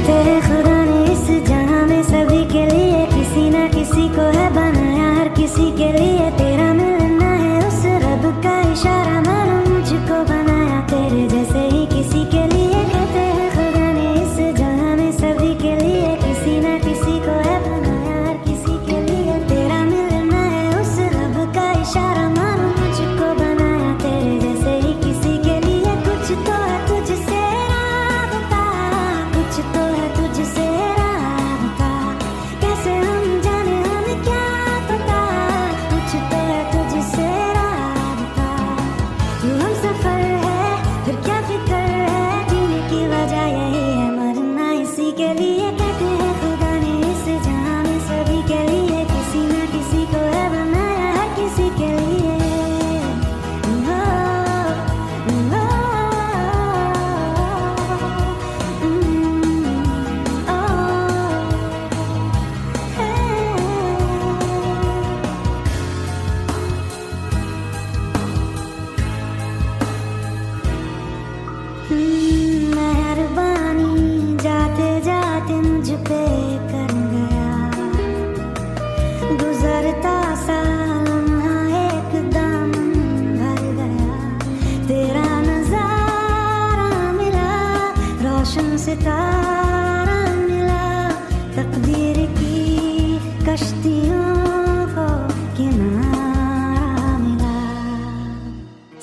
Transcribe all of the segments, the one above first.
तेरे खुदा ने इस जहां में सभी के लिए किसी ना किसी को है बनाया, हर किसी के लिए तेरा मिलना है उस रब का इशारा, मालूम मुझको बनाया तेरे जैसे ही किसी के लिए। कहते हैं खुदा ने इस जहां में सभी के लिए किसी ना किसी को है बनाया, हर किसी के लिए तेरा मिलना है उस रब का इशारा, मालूम मुझको बनाया तेरे जैसे ही किसी के लिए। कुछ तो है तुझसे राबता, कुछ तो है तुझसे राबता, कैसे हम जाने हमें क्या पता, कुछ तो है तुझसे राबता। तू हम सफर है फिर क्या फिक्र है, जीने की वजह यही है मरना इसी के लिए। कहते हैं खुदा ने इस जहां में सभी के लिए किसी ना किसी को है बनाया, हर किसी के लिए। ओ, ओ, मेहरबानी जाते जाते मुझ पे कर गया, गुजरता सा लम्हा एकदम भर गया, तेरा नजारा मिला, रोशन सितारा मिला, तकदीर की कश्तियों को किनारा मिला।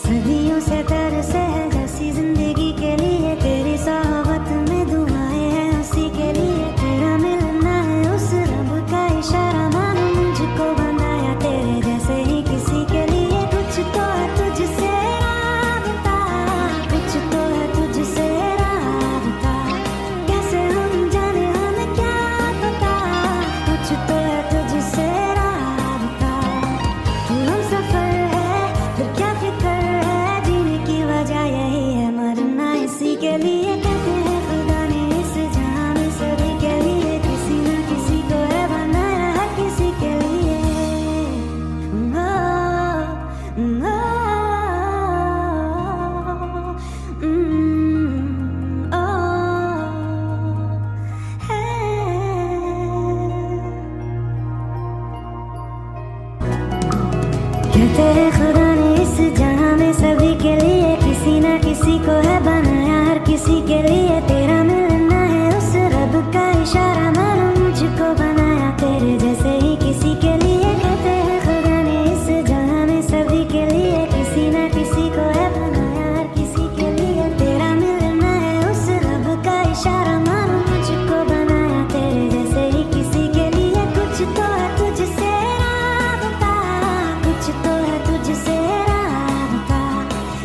सदियों से तरसे है जैसी जिंदगी के लिए, तेरी सोहबत में दुआएं हैं उसी के लिए, तेरा मिलना है उस रब का इशारा, मालूम मुझको बनाया तेरे जैसे ही किसी के लिए। कुछ तो है तुझसे राबता, कुछ तो है तुझसे राबता, कैसे हम जाने हमें क्या पता, कुछ तो है तुझसे राबता। तू हम सफर है फिर क्या फिक्र है, जीने की वजह यही है मरना इसी के लिए। कहते हैं खुदा ने इस जहां में सभी के लिए किसी ना किसी को है बनाया, हर किसी के लिए। ओ, ओ, ओ, है। कहते हैं खुदा ने इस जहां में सभी के लिए किसी ना किसी को है बनाया, हर किसी के लिए तेरा मिलना है उस रब का इशारा, मालूम मुझको बनाया तेरे जैसे ही किसी के लिए। कहते हैं खुदा ने इस जहां में सभी के लिए किसी ना किसी को है बनाया, हर किसी के लिए तेरा मिलना है उस रब का इशारा, मालूम मुझको बनाया तेरे जैसे ही किसी के लिए। कुछ तो है तुझसे राबता, कुछ तो है तुझसे राबता,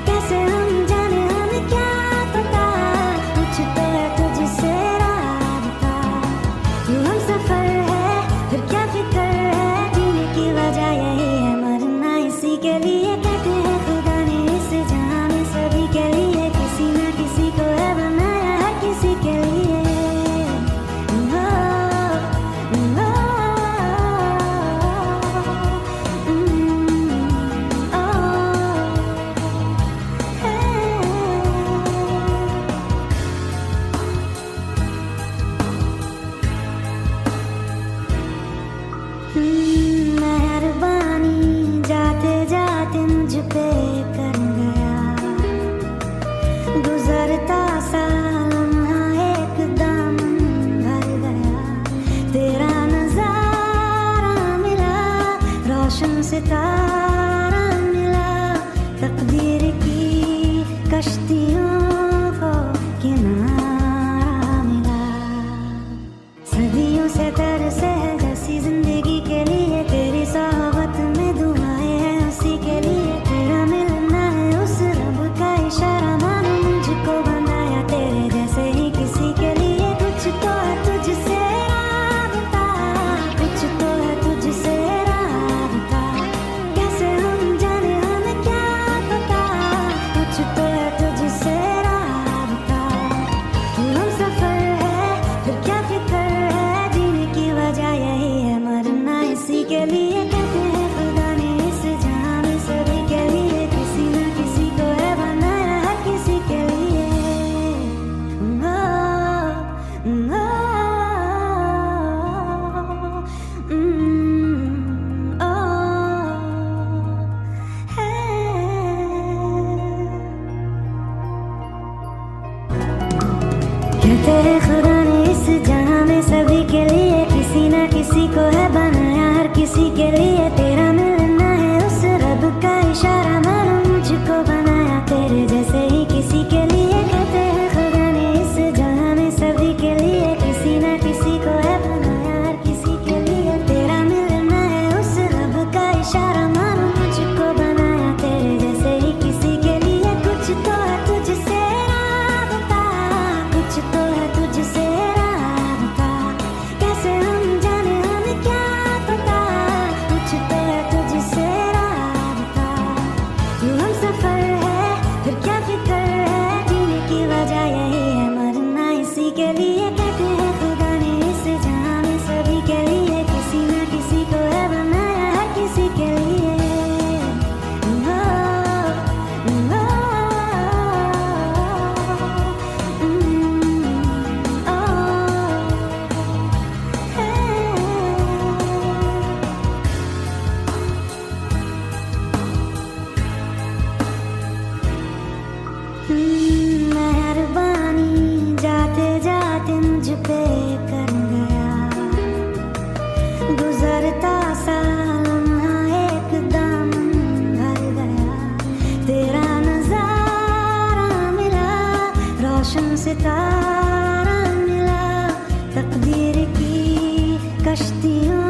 कैसे हम जाने हमें क्या पता, कुछ कहते हैं खुदा ने इस जहां में सभी के लिए किसी ना किसी को है बनाया, हर किसी के लिए तेरा मिलना है उस रब का इशारा, मानो मुझको बनाया तेरे जैसे ही किसी के लिए। कहते हैं खुदा ने इस जहां में सभी के लिए किसी ना किसी को है बनाया, हर किसी के लिए तेरा मिलना है उस रब का इशारा, मानो मुझको बनाया तेरे जैसे ही किसी के लिए। कुछ तो है तुझसे राबता, कुछ तो है तुझसे राबता, कैसे हम जाने हमें क्या पता, कुछ तो है तुझसे राबता। तू हम सफर है फिर क्या फिक्र है, जीने की वजह यही है मरना इसी के लिए। कहते हैं खुदा ने इस जहां में सभी के लिए किसी ना किसी को है बनाया, हर किसी के लिए। मेहरबानी जाते जाते मुझ पे कर गया, गुजरता सा लम्हा एकदम भर गया, तेरा नजारा मिला, रोशन सितारा मिला, तकदीर की कश्तियों